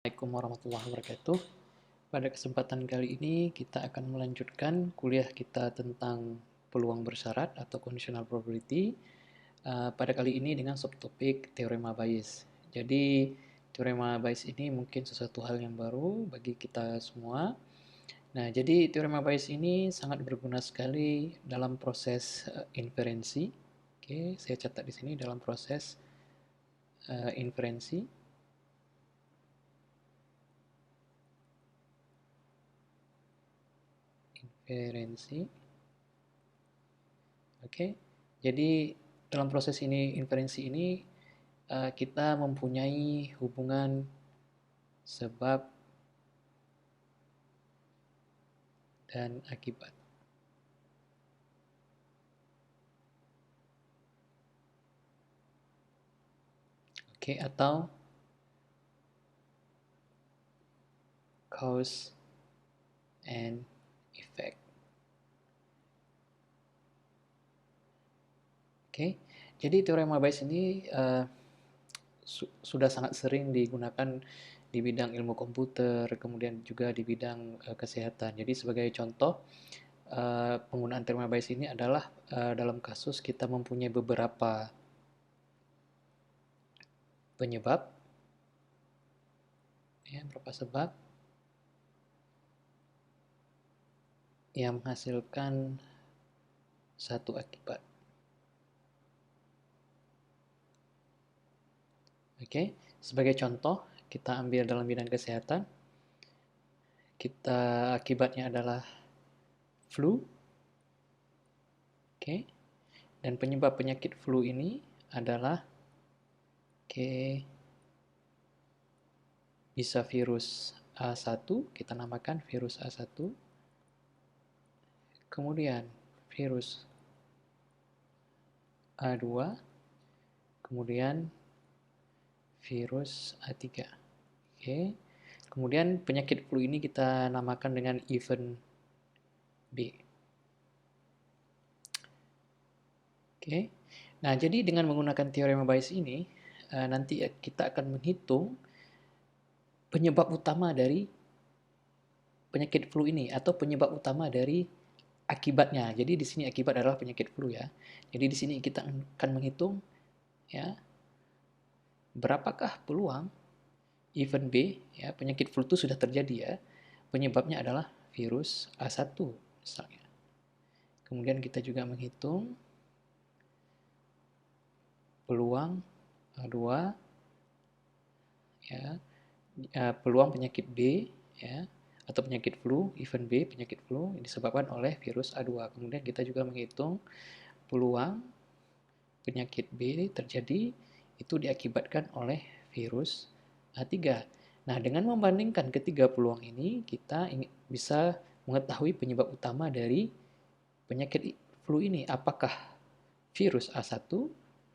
Assalamualaikum warahmatullahi wabarakatuh. Pada kesempatan kali ini kita akan melanjutkan kuliah kita tentang peluang bersyarat atau conditional probability. Pada kali ini dengan subtopik teorema Bayes. Jadi teorema Bayes ini mungkin sesuatu hal yang baru bagi kita semua. Nah, jadi teorema Bayes ini sangat berguna sekali dalam proses inferensi. Oke, saya catat di sini dalam proses inferensi. Oke, jadi dalam proses inferensi ini kita mempunyai hubungan sebab dan akibat. Oke, atau cause and effect. Oke, jadi teorema Bayes ini sudah sangat sering digunakan di bidang ilmu komputer, kemudian juga di bidang kesehatan. Jadi sebagai contoh, penggunaan teorema Bayes ini adalah dalam kasus kita mempunyai beberapa penyebab, ya, beberapa sebab yang menghasilkan satu akibat. Oke, sebagai contoh, kita ambil dalam bidang kesehatan, akibatnya adalah flu. Oke, dan penyebab penyakit flu ini adalah bisa virus A1, kita namakan virus A1. Kemudian virus A2, kemudian virus A3. Oke. Kemudian penyakit flu ini kita namakan dengan event B. Oke. Nah, jadi dengan menggunakan teorema Bayes ini, nanti kita akan menghitung penyebab utama dari penyakit flu ini atau penyebab utama dari akibatnya. Jadi di sini akibat adalah penyakit flu ya. Jadi di sini kita akan menghitung ya berapakah peluang event B ya penyakit flu itu sudah terjadi ya. Penyebabnya adalah virus A1 misalnya. Kemudian kita juga menghitung peluang A2 ya, peluang penyakit B ya atau penyakit flu, event B penyakit flu yang disebabkan oleh virus A2. Kemudian kita juga menghitung peluang penyakit B terjadi itu diakibatkan oleh virus A3. Nah, dengan membandingkan ketiga peluang ini, kita bisa mengetahui penyebab utama dari penyakit flu ini. Apakah virus A1,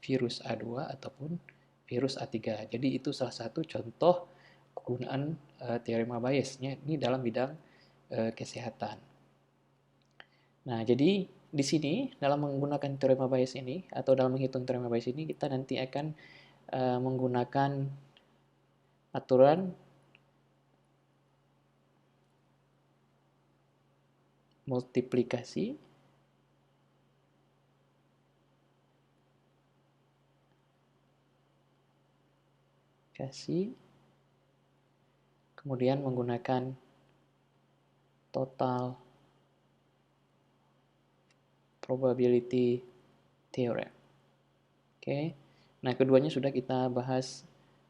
virus A2, ataupun virus A3. Jadi itu salah satu contoh kegunaan teorema Bayesnya ini dalam bidang kesehatan. Nah, jadi di sini dalam menggunakan teorema Bayes ini atau dalam menghitung teorema Bayes ini kita nanti akan menggunakan aturan multiplikasi kemudian menggunakan total probability theorem. Oke. Nah, keduanya sudah kita bahas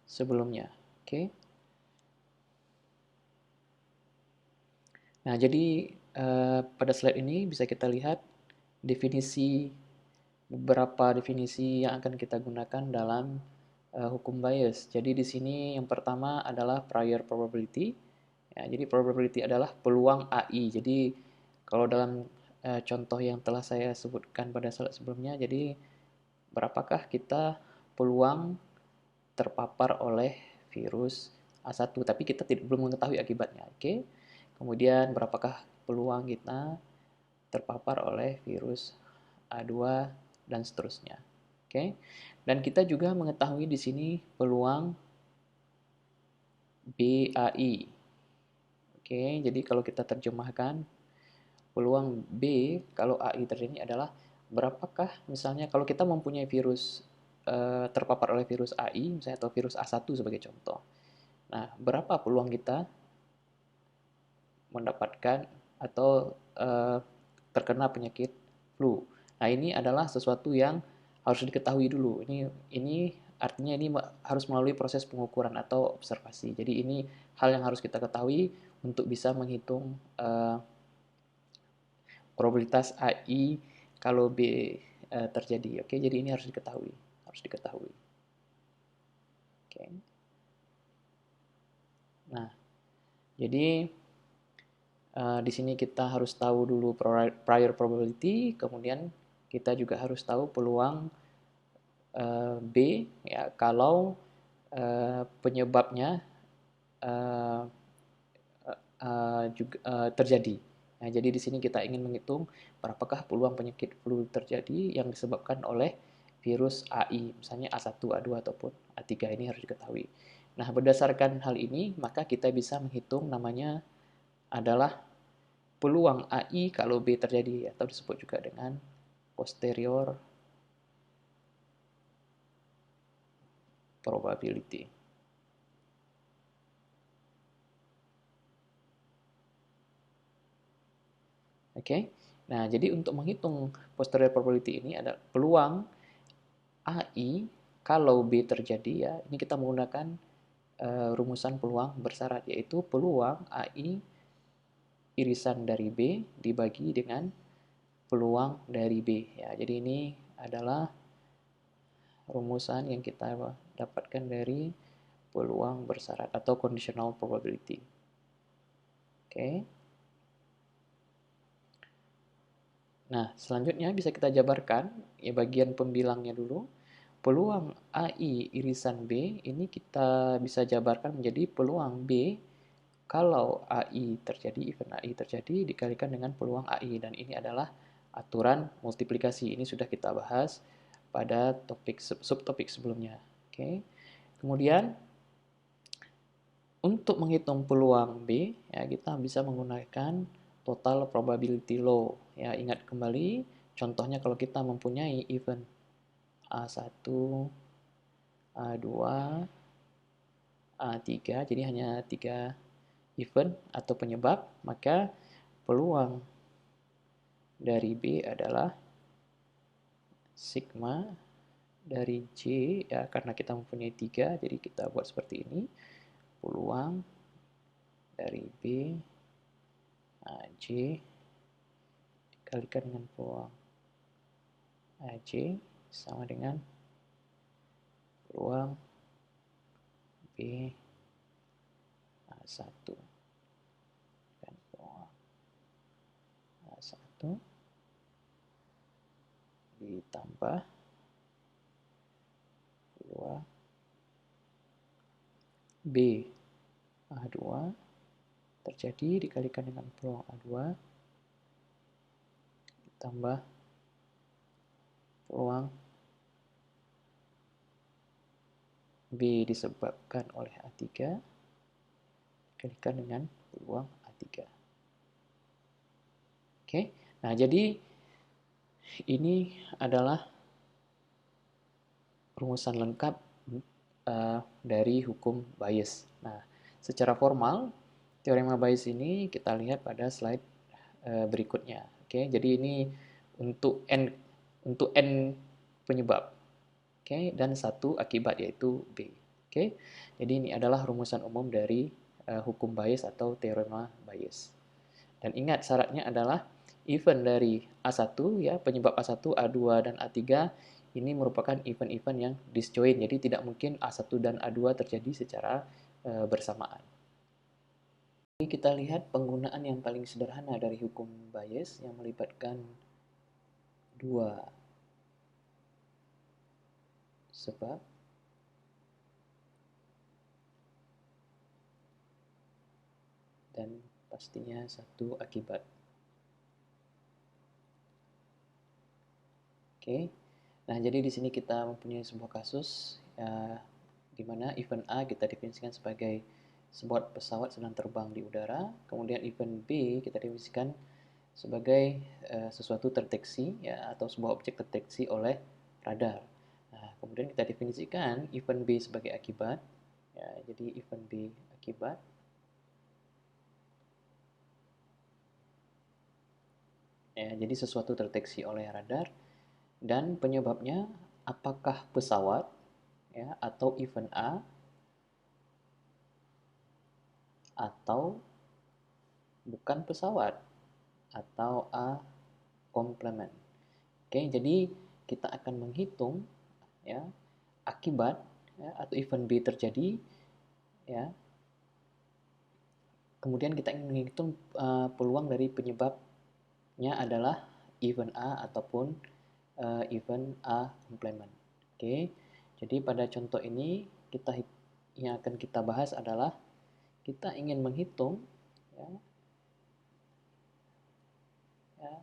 sebelumnya. Oke. Nah, jadi pada slide ini bisa kita lihat beberapa definisi yang akan kita gunakan dalam hukum Bayes. Jadi di sini yang pertama adalah prior probability. Ya, jadi probability adalah peluang AI. Jadi kalau dalam contoh yang telah saya sebutkan pada slide sebelumnya, jadi berapakah kita peluang terpapar oleh virus A1, tapi kita belum mengetahui akibatnya. Oke. Kemudian berapakah peluang kita terpapar oleh virus A2 dan seterusnya. Oke. Dan kita juga mengetahui di sini peluang BAI. Oke, jadi kalau kita terjemahkan, peluang B kalau AI terjadi adalah berapakah misalnya kalau kita mempunyai virus terpapar oleh virus AI misalnya atau virus A1 sebagai contoh. Nah, berapa peluang kita mendapatkan atau terkena penyakit flu? Nah, ini adalah sesuatu yang harus diketahui dulu. Ini artinya ini harus melalui proses pengukuran atau observasi. Jadi ini hal yang harus kita ketahui untuk bisa menghitung probabilitas AI kalau B terjadi. Oke, jadi ini harus diketahui, harus diketahui. Oke. Nah, jadi di sini kita harus tahu dulu prior probability, kemudian kita juga harus tahu peluang B ya kalau penyebabnya juga terjadi. Nah, jadi di sini kita ingin menghitung berapakah peluang penyakit flu terjadi yang disebabkan oleh virus AI, misalnya A1, A2 ataupun A3 ini harus diketahui. Nah, berdasarkan hal ini, maka kita bisa menghitung namanya adalah peluang AI kalau B terjadi atau disebut juga dengan posterior probability. Oke. Nah, jadi untuk menghitung posterior probability ini ada peluang AI kalau B terjadi ya. Ini kita menggunakan rumusan peluang bersyarat yaitu peluang AI irisan dari B dibagi dengan peluang dari B ya. Jadi ini adalah rumusan yang kita dapatkan dari peluang bersyarat atau conditional probability. Oke. Nah, selanjutnya bisa kita jabarkan ya bagian pembilangnya dulu. Peluang AI irisan B ini kita bisa jabarkan menjadi peluang B kalau AI terjadi, event AI terjadi dikalikan dengan peluang AI dan ini adalah aturan multiplikasi. Ini sudah kita bahas pada topik subtopik sebelumnya. Oke. Kemudian untuk menghitung peluang B ya kita bisa menggunakan total probability law. Ya, ingat kembali contohnya kalau kita mempunyai event A1, A2, A3, jadi hanya 3 event atau penyebab, maka peluang dari B adalah sigma dari J, ya karena kita mempunyai 3, jadi kita buat seperti ini. Peluang dari B, J, dikalikan dengan peluang J, sama dengan peluang B, A1. Dan peluang A1 ditambah peluang B A2 terjadi dikalikan dengan peluang A2 ditambah peluang B disebabkan oleh A3 dikalikan dengan peluang A3. Oke, nah jadi ini adalah rumusan lengkap dari hukum Bayes. Nah, secara formal teorema Bayes ini kita lihat pada slide berikutnya. Oke, jadi ini untuk n penyebab. Oke, dan satu akibat yaitu B. Oke. Jadi ini adalah rumusan umum dari hukum Bayes atau teorema Bayes. Dan ingat syaratnya adalah event dari A1 ya, penyebab A1, A2 dan A3 ini merupakan event-event yang disjoint. Jadi tidak mungkin A1 dan A2 terjadi secara bersamaan. Ini kita lihat penggunaan yang paling sederhana dari hukum Bayes yang melibatkan dua sebab dan pastinya satu akibat. Oke. Nah, jadi di sini kita mempunyai sebuah kasus di mana event A kita definisikan sebagai sebuah pesawat sedang terbang di udara. Kemudian event B kita definisikan sebagai sesuatu terdeteksi ya, atau sebuah objek terdeteksi oleh radar. Nah, kemudian kita definisikan event B sebagai akibat. Ya, jadi event B akibat. Ya, jadi sesuatu terdeteksi oleh radar dan penyebabnya apakah pesawat ya, atau event A atau bukan pesawat atau A komplement. Oke, jadi kita akan menghitung ya akibat ya, atau event B terjadi ya. Kemudian kita ingin menghitung peluang dari penyebabnya adalah event A ataupun event A komplement. Oke. Jadi pada contoh ini yang akan kita bahas adalah kita ingin menghitung ya, ya,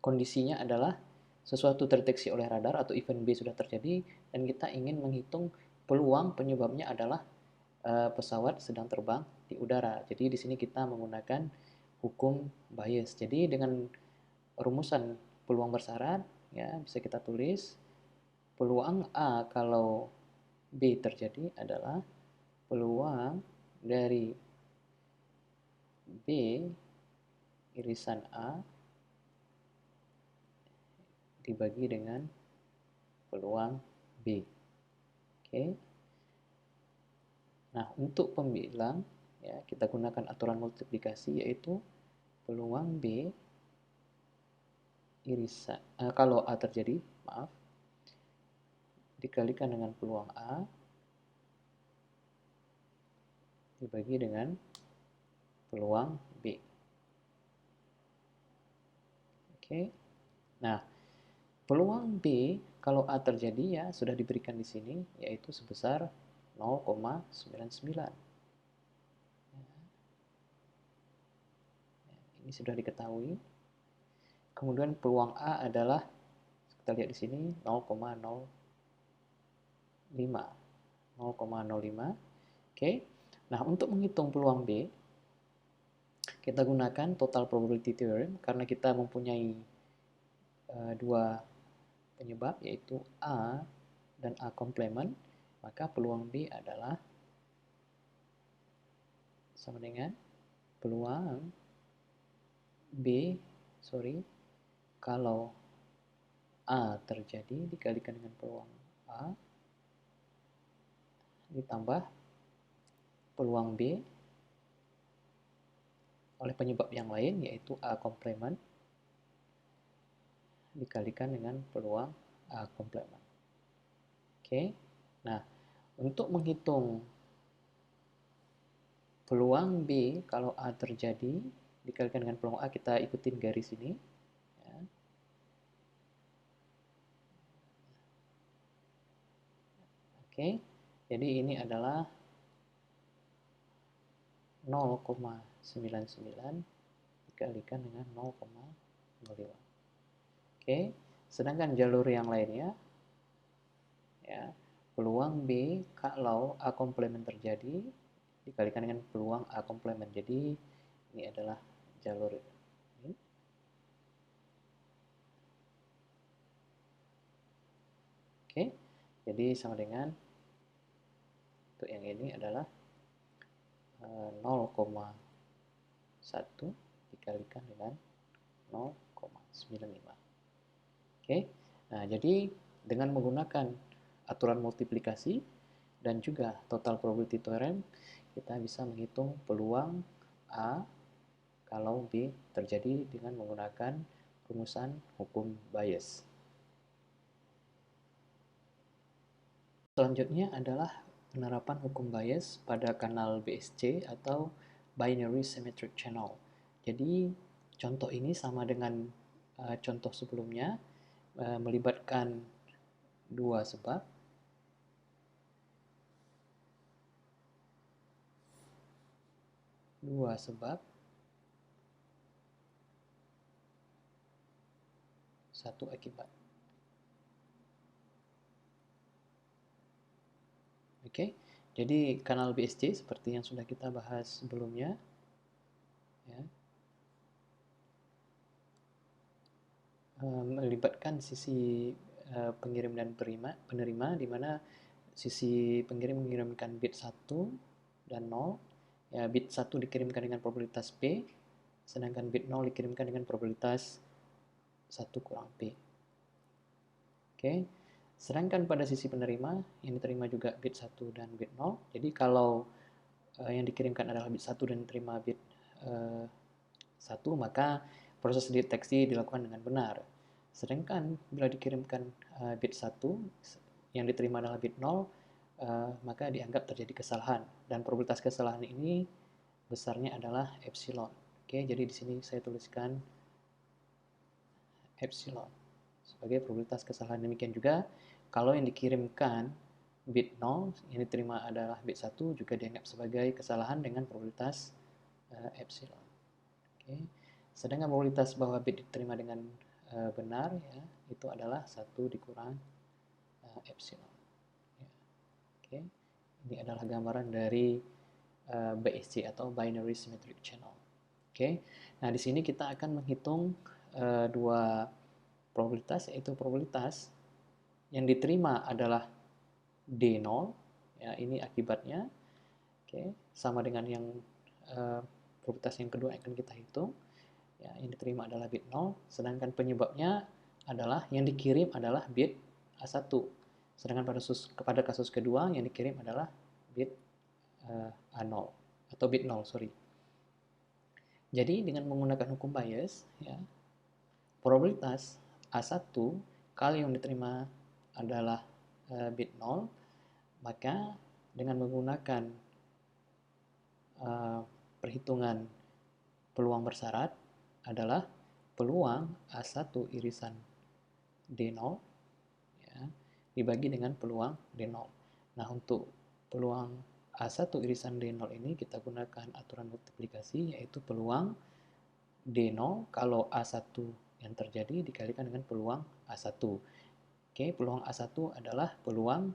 kondisinya adalah sesuatu terdeteksi oleh radar atau event B sudah terjadi dan kita ingin menghitung peluang penyebabnya adalah pesawat sedang terbang di udara. Jadi di sini kita menggunakan hukum Bayes. Jadi dengan rumusan peluang bersyarat ya bisa kita tulis peluang A kalau B terjadi adalah peluang dari B irisan A dibagi dengan peluang B. Oke. Nah, untuk pembilang ya kita gunakan aturan multiplikasi yaitu peluang B irisan kalau A terjadi, maaf, dikalikan dengan peluang A dibagi dengan peluang B. Oke. Nah, peluang B kalau A terjadi ya sudah diberikan di sini yaitu sebesar 0,99. Ini sudah diketahui. Kemudian peluang A adalah kita lihat di sini 0,05. 0,05. Oke. Nah, untuk menghitung peluang B kita gunakan total probability theorem karena kita mempunyai dua penyebab yaitu A dan A komplement, maka peluang B adalah sama dengan peluang B, kalau A terjadi dikalikan dengan peluang A ditambah peluang B oleh penyebab yang lain yaitu A komplement dikalikan dengan peluang A komplement. Oke. Nah, untuk menghitung peluang B kalau A terjadi dikalikan dengan peluang A, kita ikutin garis ini. Ya. Oke, jadi ini adalah 0,99 dikalikan dengan 0,05. Oke, sedangkan jalur yang lainnya ya peluang B kalau A komplement terjadi dikalikan dengan peluang A komplement. Jadi ini adalah jalur ini. Oke, jadi sama dengan untuk yang ini adalah 0,1 dikalikan dengan 0,95. Oke, nah jadi dengan menggunakan aturan multiplikasi dan juga total probability theorem kita bisa menghitung peluang A kalau B terjadi dengan menggunakan rumusan hukum Bayes. Selanjutnya adalah penerapan hukum Bayes pada kanal BSC atau Binary Symmetric Channel. Jadi contoh ini sama dengan contoh sebelumnya, melibatkan dua sebab. Satu akibat. Oke, Jadi kanal BSC seperti yang sudah kita bahas sebelumnya, ya, melibatkan sisi pengirim dan penerima, di mana sisi pengirim mengirimkan bit 1 dan 0. Ya, bit 1 dikirimkan dengan probabilitas P, sedangkan bit 0 dikirimkan dengan probabilitas 1 kurang P. Oke. Sedangkan pada sisi penerima, yang diterima juga bit 1 dan bit 0. Jadi kalau yang dikirimkan adalah bit 1 dan diterima bit 1, maka proses deteksi dilakukan dengan benar. Sedangkan bila dikirimkan bit 1, yang diterima adalah bit 0, maka dianggap terjadi kesalahan. Dan probabilitas kesalahan ini besarnya adalah epsilon. Oke, jadi di sini saya tuliskan epsilon sebagai probabilitas kesalahan. Demikian juga kalau yang dikirimkan bit 0, yang diterima adalah bit 1, juga dianggap sebagai kesalahan dengan probabilitas epsilon. Oke. Sedangkan probabilitas bahwa bit diterima dengan benar, ya, itu adalah 1 dikurang epsilon. Ya. Oke. Ini adalah gambaran dari BSC atau Binary Symmetric Channel. Oke. Nah, di sini kita akan menghitung dua probabilitas, yaitu probabilitas yang diterima adalah D0, ya, ini akibatnya, oke, sama dengan yang probabilitas yang kedua yang akan kita hitung, ya, yang diterima adalah bit 0, sedangkan penyebabnya adalah yang dikirim adalah bit A1, sedangkan pada kasus kedua yang dikirim adalah bit A0 atau bit 0, sorry. Jadi dengan menggunakan hukum Bayes, ya, probabilitas A1 kalau yang diterima adalah bit 0, maka dengan menggunakan perhitungan peluang bersyarat adalah peluang A1 irisan D0, ya, dibagi dengan peluang D0. Nah, untuk peluang A1 irisan D0 ini kita gunakan aturan multiplikasi, yaitu peluang D0 kalau A1 yang terjadi dikalikan dengan peluang A1. Oke, peluang A1 adalah peluang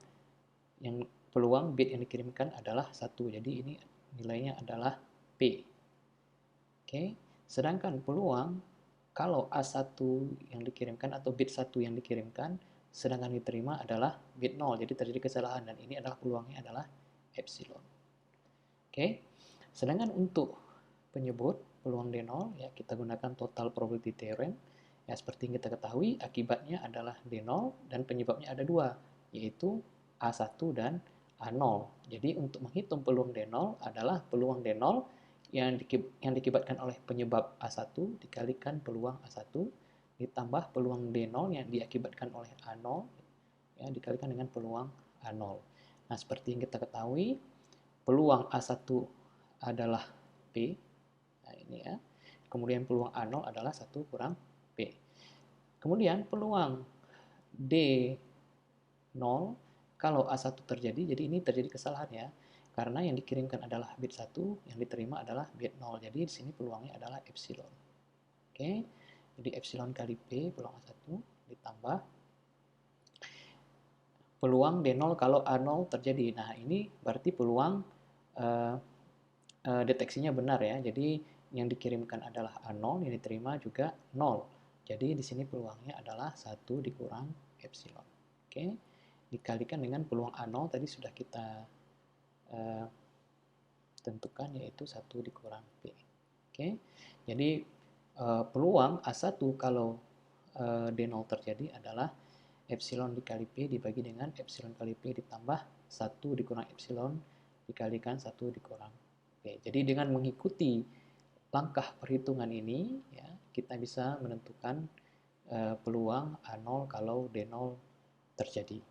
bit yang dikirimkan adalah 1. Jadi ini nilainya adalah P. Oke, sedangkan peluang kalau A1 yang dikirimkan atau bit 1 yang dikirimkan sedangkan diterima adalah bit 0. Jadi terjadi kesalahan dan ini adalah peluangnya adalah epsilon. Oke. Sedangkan untuk penyebut peluang D0, ya, kita gunakan total probability theorem. Ya, seperti yang kita ketahui, akibatnya adalah D0 dan penyebabnya ada dua, yaitu A1 dan A0. Jadi untuk menghitung peluang D0 adalah peluang D0 yang dikibatkan oleh penyebab A1 dikalikan peluang A1 ditambah peluang D0 yang diakibatkan oleh A0, ya, dikalikan dengan peluang A0. Nah, seperti yang kita ketahui, peluang A1 adalah P. Nah, ini ya. Kemudian peluang A0 adalah 1 kurang P. Kemudian peluang D0 kalau A1 terjadi, jadi ini terjadi kesalahan, ya. Karena yang dikirimkan adalah bit 1, yang diterima adalah bit 0. Jadi di sini peluangnya adalah epsilon. Oke. Jadi epsilon kali P peluang A1 ditambah peluang D0 kalau A0 terjadi. Nah, ini berarti peluang deteksinya benar, ya. Jadi yang dikirimkan adalah A0, yang diterima juga 0. Jadi di sini peluangnya adalah 1 dikurang epsilon. Oke. Dikalikan dengan peluang A0 tadi sudah kita tentukan, yaitu 1 dikurang P. Oke. Jadi peluang A1 kalau D0 terjadi adalah epsilon dikali P dibagi dengan epsilon kali P ditambah 1 dikurang epsilon dikalikan 1 dikurang P. Jadi dengan mengikuti langkah perhitungan ini, ya, kita bisa menentukan peluang A0 kalau D0 terjadi.